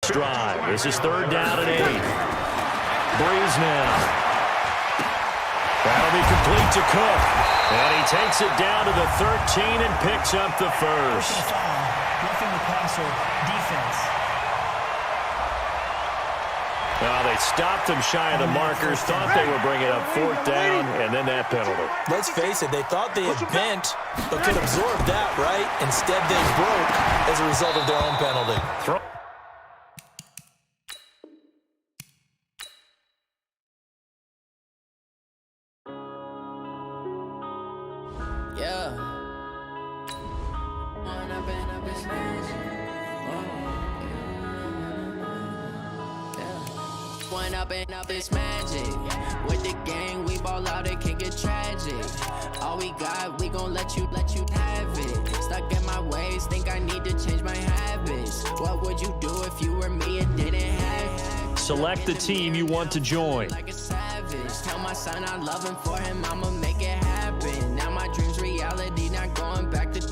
Drive. This is 3rd down and 8. Breeze now. That'll be complete to Cook. And he takes it down to the 13 and picks up the first. Roughing the passer defense. Well, they stopped them shy of the markers, thought they were bringing up 4th down, and then that penalty. Let's face it, they thought they had bent, but could absorb that, right? Instead, they broke as a result of their own penalty. Up this magic. With the gang, we ball out, it can get tragic. All we got, we gon' let you have it. Stuck in my ways, think I need to change my habits. What would you do if you were me and didn't have it? Select the team you want to join. Like a savage. Tell my son I love him, for him I'ma make it happen. Now my dream's reality, not going back to.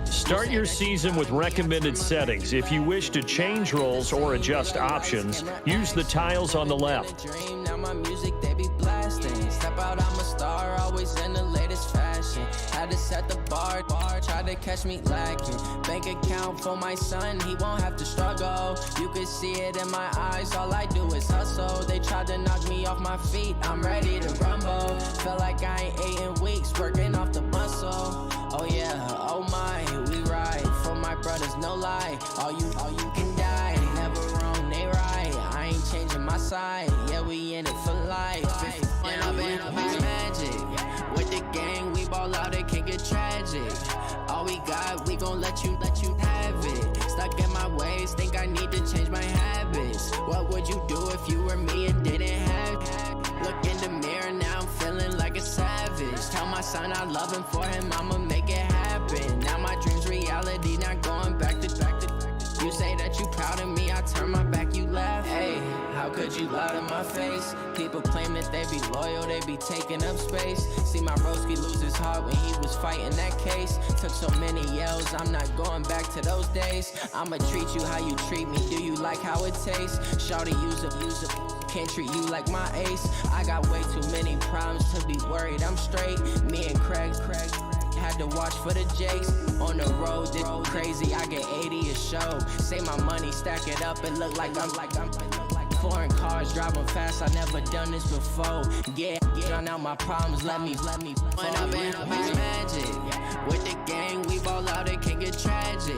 Start your season with recommended settings. If you wish to change roles or adjust options, use the tiles on the left. Now my music, they be blasting. Step out, I'm a star, always in the latest fashion. Had to set the bar, try to catch me lacking. Bank account for my son, he won't have to struggle. You can see it in my eyes, all I do is hustle. They tried to knock me off my feet, I'm ready to rumble. Felt like I ain't ate in weeks, working off the muscle. Oh yeah, oh my, we ride for my brothers, no lie. All you can die, never wrong, they right. I ain't changing my side, yeah, we in it for life. When I've been up is magic. With the gang, we ball out, it can get tragic. All we got, we gon' let you have it. Stuck in my ways, think I need to change my habits. What would you do if you were me and didn't have it? Look in the mirror, now I'm feeling like a savage. Tell my son I love him, for him I'ma make it happen. Now my dream's reality, not going back to. You say that you proud of me, I turn my back, you laugh. Hey, how could you lie to my face? People claim that they be loyal, they be taking up space. See my broski lose his heart when he was fighting that case. Took so many yells, I'm not going back to those days. I'ma treat you how you treat me, do you like how it tastes? Shawty, use it. Can't treat you like my ace. I got way too many problems to be worried, I'm straight. Me and Craig had to watch for the Jakes. On the road, this crazy, I get 80 a show. Say my money, stack it up, it look like I'm foreign cars, driving fast, I never done this before. Yeah, drown out my problems, let me. When I've been up is magic. With the gang, we ball out, it can get tragic.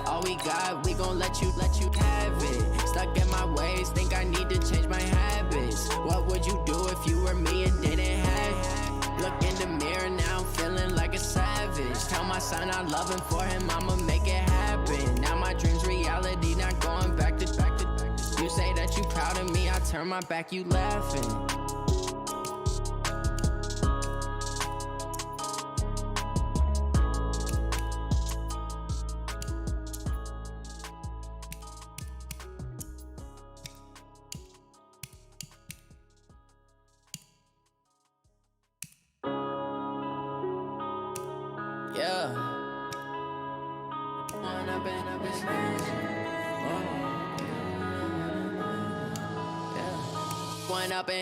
All we got, we gon' let you have it. Stuck in my ways, think I need to change my habits. What would you do if you were me and didn't have it? Look in the mirror, now I'm feeling like a savage. Tell my son I love him, for him I'ma make it happen. Now my dream's reality, not going back to. You say that you proud of me, I turn my back, you laughing.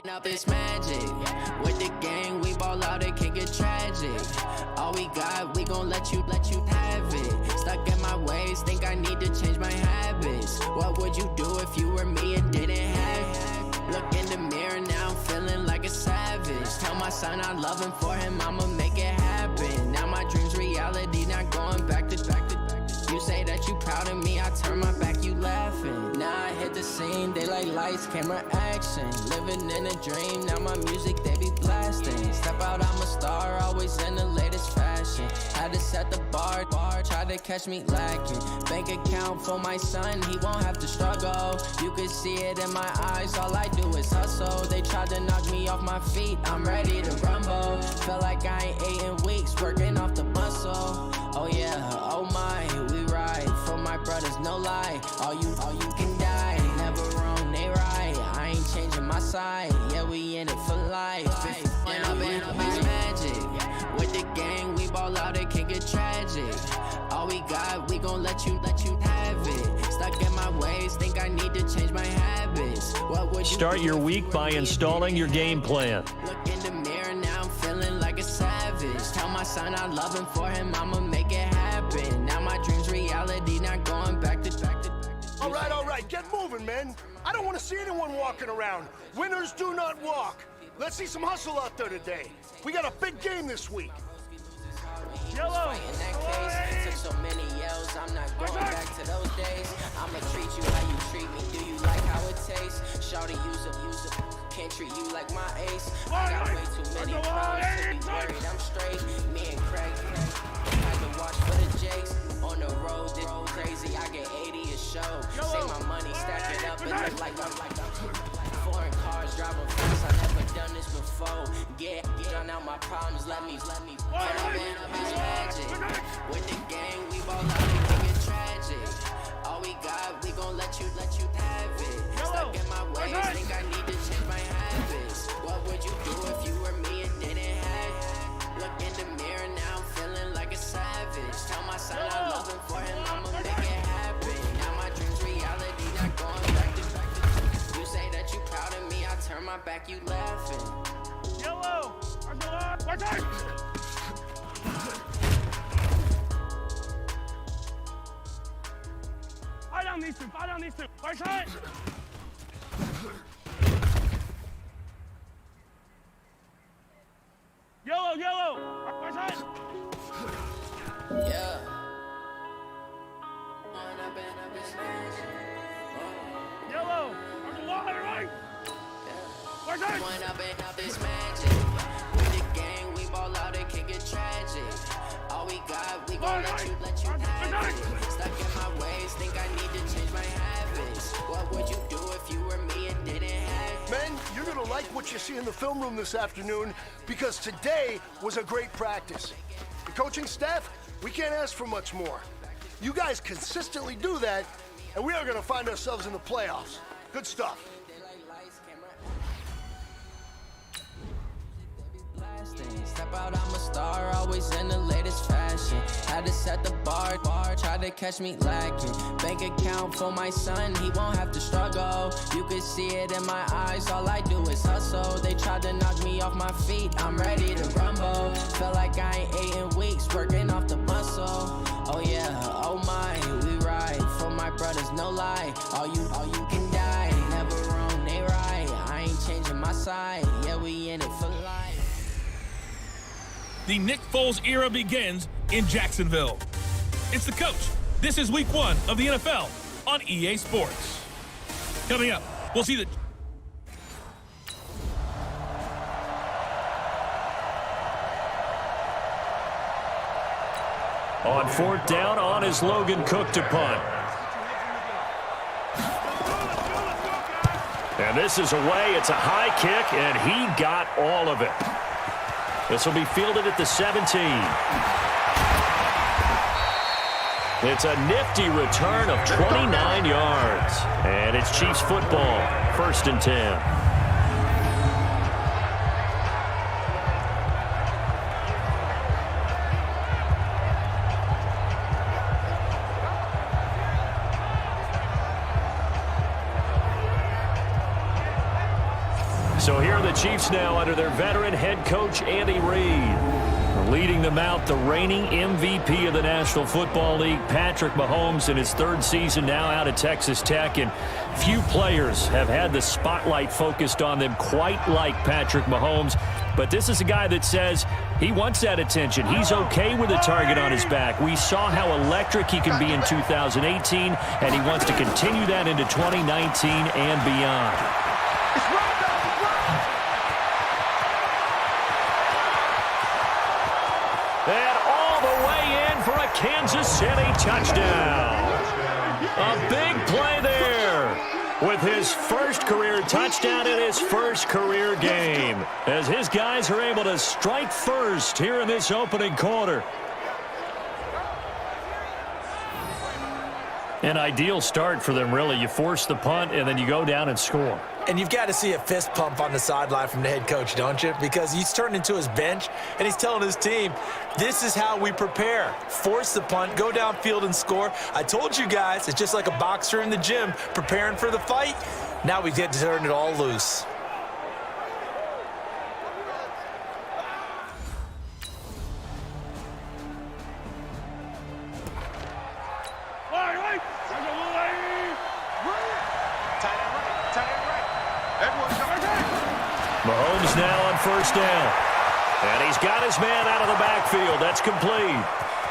Up is magic. With the gang, we ball out, it can get tragic. All we got, we gon' let you have it. Stuck in my ways, think I need to change my habits. What would you do if you were me and didn't have it? Look in the mirror, now I'm feeling like a savage. Tell my son I love him, for him I'ma make it happen. Now my dream's reality, not going back to. You say that you proud of me, I turn my back, you laughing. Now I hit the scene, they like lights, camera, action. Living in a dream, now my music, they be blasting. Step out, I'm a star, always in the latest fashion. Had to set the bar, try to catch me lacking. Bank account for my son, he won't have to struggle. You can see it in my eyes, all I do is hustle. They tried to knock me off my feet, I'm ready to rumble. Felt like I ain't ate in weeks, working off the muscle. Oh yeah, oh my, we ride for my brothers, no lie. All you can die, never wrong, they right. I ain't changing my side, yeah, we in it for life. When I've been up is magic. With the gang, we ball out, it can get tragic. All we got, we gon' let you have it. Stuck in my ways, think I need to start your week by installing your game plan. Look in the mirror, now I'm feeling like a savage. Tell my son I love him, for him I'ma make it happen. Now my dream's reality, not going back to. All right, get moving, man. I don't want to see anyone walking around. Winners do not walk. Let's see some hustle out there today. We got a big game this week. Yellow. In that case, took so many yells, I'm not going back to those days. I'ma treat you how you treat me. Do you like how it tastes? Shawty, use it. Can't treat you like my ace. I got way too many problems to be worried. I'm straight. Me and Craig had to watch for the Jakes. On the road, this crazy. I get 80 a show. Save my money, stack it up, and look like I'm foreign cars driving fast. I never done this before. Yeah, drown out my problems. Let me. When I'm in up is magic. With the gang, we ball out and make it tragic. All we got, we gon' let you have it. Stuck in my ways, think I need to change my habits. What would you do if you were me and didn't have it? Look in the mirror, now I'm feeling like a savage. Tell my son I love him, for him I'ma make it happen. Now my dream's reality, not going back to. You say that you proud of me, I turn my back, you laughing. Yellow. Watch out. Fight on these two. Right side. Yellow. Right side. Yeah. Yellow. On the wall, right. Right side. One up and up is magic. With the gang, we ball out and kick it tragic. All we got, we gon' let you have it. Stuck in my ways, think I need to change my habits. What would you do if you were me and didn't have it? Men, you're gonna like what you see in the film room this afternoon because today was a great practice. The coaching staff, we can't ask for much more. You guys consistently do that, and we are gonna find ourselves in the playoffs. Good stuff. Step out, I'm a star, always in the latest fashion. Had to set the bar, try to catch me lacking. Bank account for my son, he won't have to struggle. You can see it in my eyes, all I do is hustle. They tried to knock me off my feet, I'm ready to rumble. Felt like I ain't ate in weeks, working off the muscle. Oh yeah, oh my, we ride for my brothers, no lie. All you can die, never wrong, they right. I ain't changing my side, yeah, we in it for life. The Nick Foles era begins in Jacksonville. It's the coach. This is week 1 of the NFL on EA Sports. Coming up, we'll see the... On 4th down, on is Logan Cook to punt. And this is away. It's a high kick, and he got all of it. This will be fielded at the 17. It's a nifty return of 29 yards. And it's Chiefs football, 1st and 10. So here are the Chiefs now under their veteran head coach, Andy Reid. Leading them out, the reigning MVP of the National Football League, Patrick Mahomes, in his 3rd season now out at Texas Tech. And few players have had the spotlight focused on them quite like Patrick Mahomes. But this is a guy that says he wants that attention. He's okay with a target on his back. We saw how electric he can be in 2018, and he wants to continue that into 2019 and beyond. And all the way in for a Kansas City touchdown. A big play there with his first career touchdown in his first career game, as his guys are able to strike first here in this opening quarter. An ideal start for them, really. You force the punt, and then you go down and score. And you've got to see a fist pump on the sideline from the head coach, don't you? Because he's turned into his bench, and he's telling his team, this is how we prepare. Force the punt, go downfield and score. I told you guys, it's just like a boxer in the gym preparing for the fight. Now we get to turn it all loose. Mahomes now on first down. And he's got his man out of the backfield. That's complete.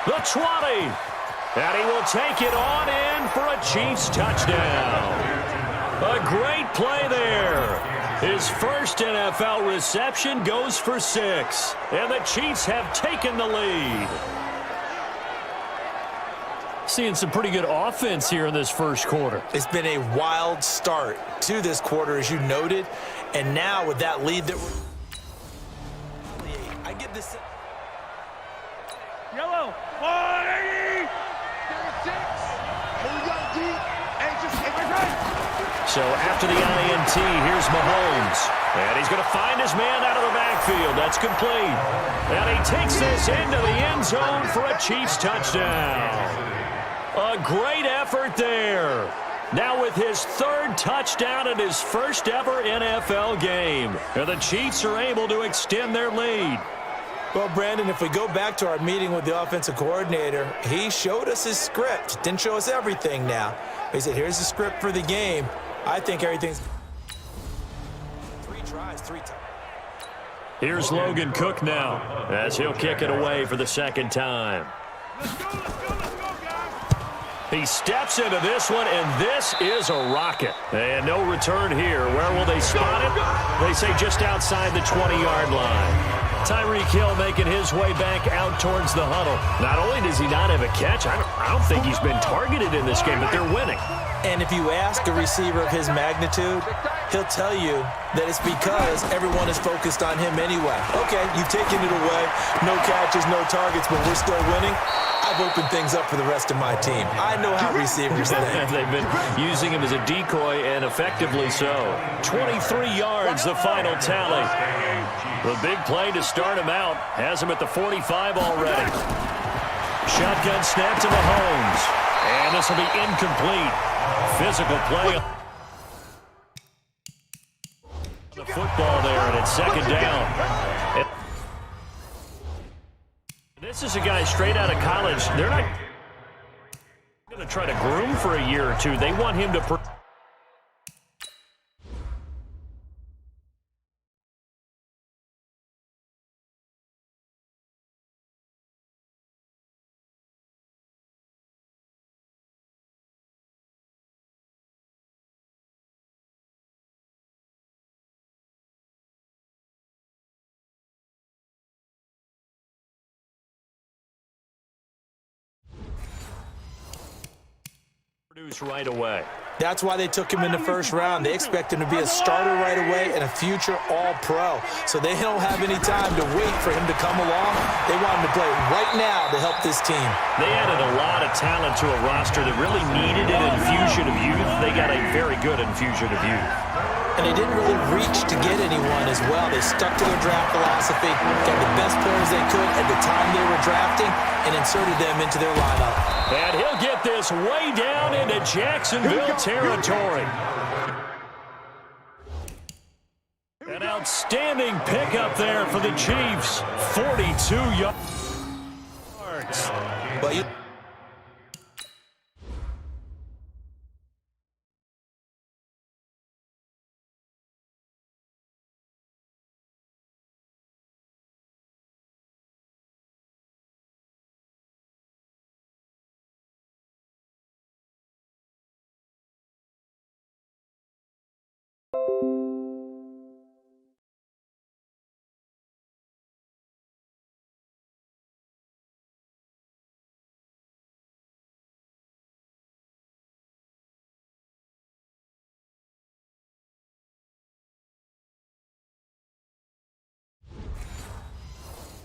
The 20. And he will take it on in for a Chiefs touchdown. A great play there. His first NFL reception goes for 6. And the Chiefs have taken the lead. Seeing some pretty good offense here in this first quarter. It's been a wild start to this quarter, as you noted. And now with that lead that we're... I get this... Yellow. 180. 36. Here we go, D. Hey, just hit my right. So after the INT, here's Mahomes. And he's going to find his man out of the backfield. That's complete. And he takes this into the end zone for a Chiefs touchdown. A great effort there. Now with his third touchdown in his first ever NFL game. And the Chiefs are able to extend their lead. Well, Brandon, if we go back to our meeting with the offensive coordinator, he showed us his script. Didn't show us everything now. He said, here's the script for the game. I think everything's... 3 tries, 3 times. Here's Logan Cook now as he'll kick it away for the second time. Let's go, let's go, let's go, guys. He steps into this one, and this is a rocket. And no return here. Where will they spot it? They say just outside the 20-yard line. Tyreek Hill making his way back out towards the huddle. Not only does he not have a catch, I don't think he's been targeted in this game, but they're winning. And if you ask a receiver of his magnitude, he'll tell you that it's because everyone is focused on him anyway. Okay, you've taken it away. No catches, no targets, but we're still winning. I've opened things up for the rest of my team. I know how receivers think. They've been using him as a decoy, and effectively so. 23 yards, the final tally. The big play to start him out has him at the 45 already. Shotgun snap to Mahomes. And this will be incomplete. Physical play. The football there, and it's second down. This is a guy straight out of college. They're not going to try to groom for a year or two. They want him to... produce right away. That's why they took him in the first round. They expect him to be a starter right away and a future all-pro. So they don't have any time to wait for him to come along. They want him to play right now to help this team. They added a lot of talent to a roster that really needed an infusion of youth. They got a very good infusion of youth. And they didn't really reach to get anyone as well. They stuck to their draft philosophy, got the best players they could at the time they were drafting, and inserted them into their lineup. And he'll get this way down into Jacksonville territory. An outstanding pickup there for the Chiefs. 42 yards. But you...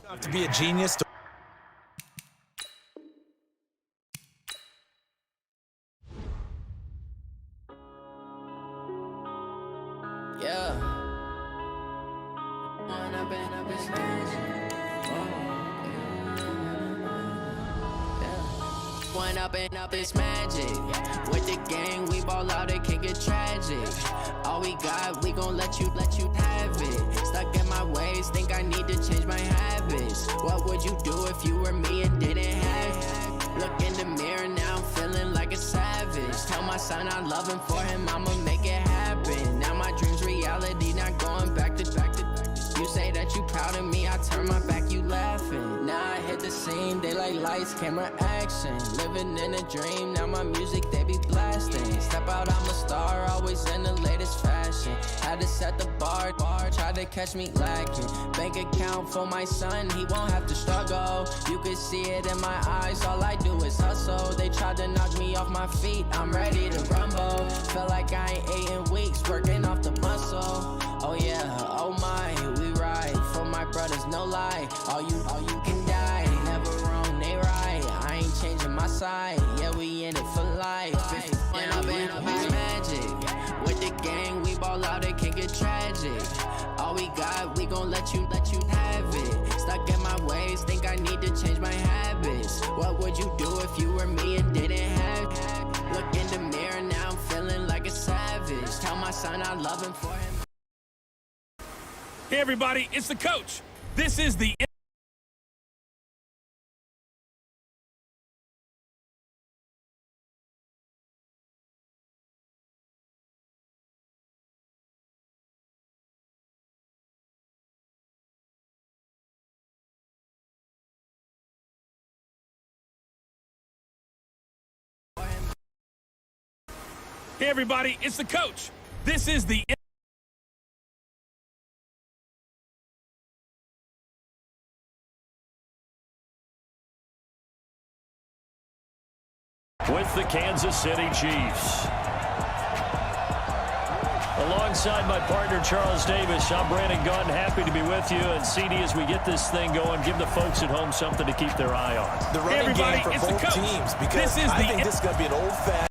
have to be a genius to... Yeah. When I've been up, it's magic. When up and up, it's magic. With the gang, we ball out, it can get tragic. All we got, we gon' let you have it. Stuck in my ways, think I need to change my habits. What would you do if you were me and didn't have it? Look in the mirror, now I'm feeling like a savage. Tell my son I love him, for him I'ma make it happen. Now my dream's reality, not going back to. You say that you proud of me, I turn my back, you laughing. Now I hit the scene, they like lights, camera, action. Living in a dream, now my music, they be blasting. Step out, I'm a star, always in the latest fashion. Had to set the bar, try to catch me lacking. Bank account for my son, he won't have to struggle. You can see it in my eyes, all I do is hustle. They tried to knock me off my feet, I'm ready to rumble. Feel like I ain't ate in weeks, working off the muscle. Oh yeah, oh my, we ride for my brothers, no lie. All you can die, never wrong, they right. I ain't changing my side, yeah, we in it for life. When I've been up, it's magic. With the gang, we ball out, it can get tragic. All we got, we gon' let you have it. Stuck in my ways, think I need to change my habits. What would you do if you were me and didn't have it? Look in the mirror, now I'm feeling like a savage. Tell my son I love him, for him. Hey, everybody, it's the coach. This is the Hey, everybody, it's the coach. This is the with the Kansas City Chiefs. Alongside my partner, Charles Davis, I'm Brandon Gunn. Happy to be with you. And CD, as we get this thing going, give the folks at home something to keep their eye on. The running game for both teams, because I think this is going to be an old-fashioned.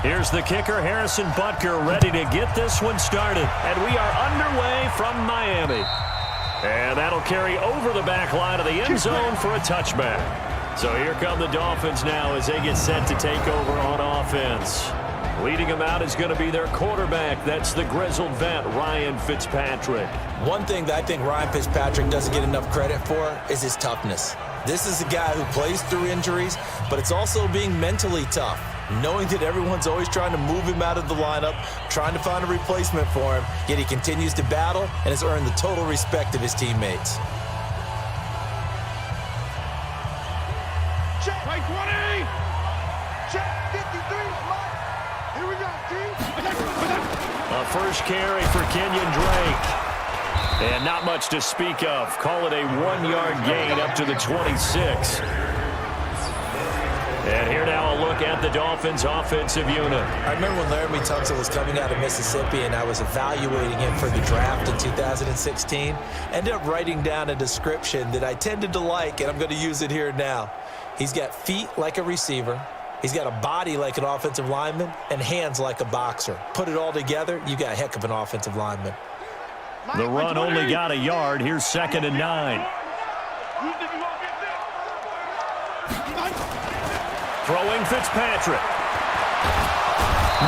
Here's the kicker, Harrison Butker, ready to get this one started. And we are underway from Miami. And that'll carry over the back line of the end zone for a touchback. So here come the Dolphins now as they get set to take over on offense. Leading them out is going to be their quarterback. That's the grizzled vet, Ryan Fitzpatrick. One thing that I think Ryan Fitzpatrick doesn't get enough credit for is his toughness. This is a guy who plays through injuries, but it's also being mentally tough. Knowing that everyone's always trying to move him out of the lineup, trying to find a replacement for him, yet he continues to battle and has earned the total respect of his teammates. Check 20. Check 53. Here we go, team. A first carry for Kenyon Drake. And not much to speak of. Call it a 1-yard gain up to the 26. And here now a look at the Dolphins' offensive unit. I remember when Laramie Tunsil was coming out of Mississippi and I was evaluating him for the draft in 2016. Ended up writing down a description that I tended to like, and I'm going to use it here now. He's got feet like a receiver. He's got a body like an offensive lineman and hands like a boxer. Put it all together, you got a heck of an offensive lineman. The run only got a yard. Here's 2nd and 9. Throwing Fitzpatrick.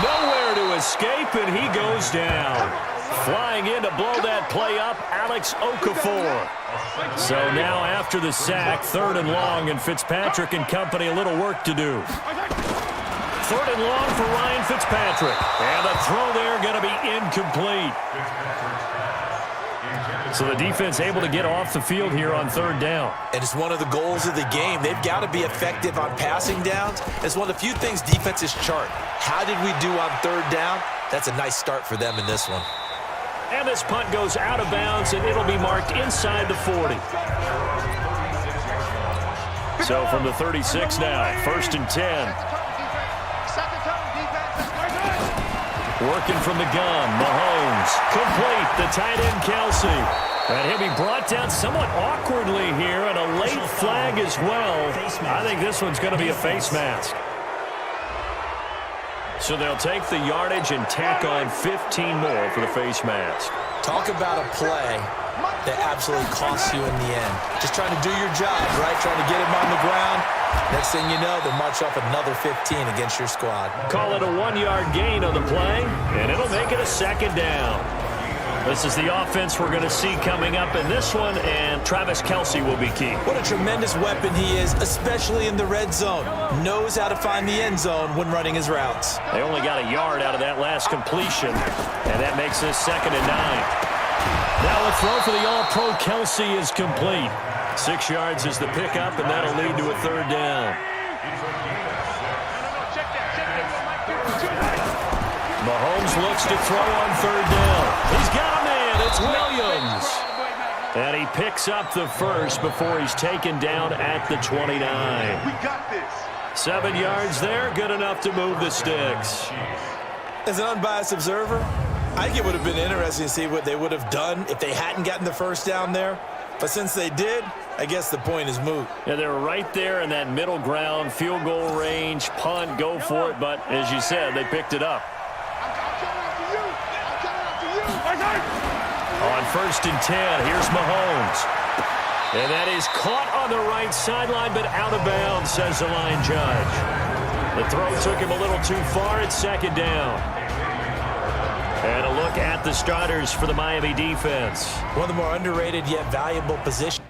Nowhere to escape, and he goes down. Flying in to blow that play up, Alex Okafor. So now after the sack, 3rd and long, and Fitzpatrick and company a little work to do. 3rd and long for Ryan Fitzpatrick. And the throw there going to be incomplete. So the defense able to get off the field here on 3rd down. And it's one of the goals of the game. They've got to be effective on passing downs. It's one of the few things defenses chart. How did we do on 3rd down? That's a nice start for them in this one. And this punt goes out of bounds, and it'll be marked inside the 40. So from the 36 now, 1st and 10. Working from the gun, Mahomes. Complete, the tight end, Kelsey. And he'll be brought down somewhat awkwardly here, and a late flag as well. I think this one's going to be a face mask. So they'll take the yardage and tack on 15 more for the face mask. Talk about a play that absolutely costs you in the end. Just trying to do your job, right? Trying to get him on the ground. Next thing you know, they'll march off another 15 against your squad. Call it a 1-yard gain on the play, and it'll make it a 2nd down. This is the offense we're going to see coming up in this one, and Travis Kelce will be key. What a tremendous weapon he is, especially in the red zone. Knows how to find the end zone when running his routes. They only got a yard out of that last completion, and that makes this 2nd and 9. Now a throw for the All-Pro Kelce is complete. 6 yards is the pickup, and that'll lead to a 3rd down. Mahomes looks to throw on 3rd down. He's got a man. It's Williams. And he picks up the first before he's taken down at the 29. We got this. 7 yards there, good enough to move the sticks. As an unbiased observer, I think it would have been interesting to see what they would have done if they hadn't gotten the 1st down there. But since they did, I guess the point is moot. Yeah, they're right there in that middle ground, field goal range, punt, go for it. But as you said, they picked it up. On 1st and 10, here's Mahomes. And that is caught on the right sideline, but out of bounds, says the line judge. The throw took him a little too far at 2nd down. And a look at the starters for the Miami defense. One of the more underrated yet valuable positions.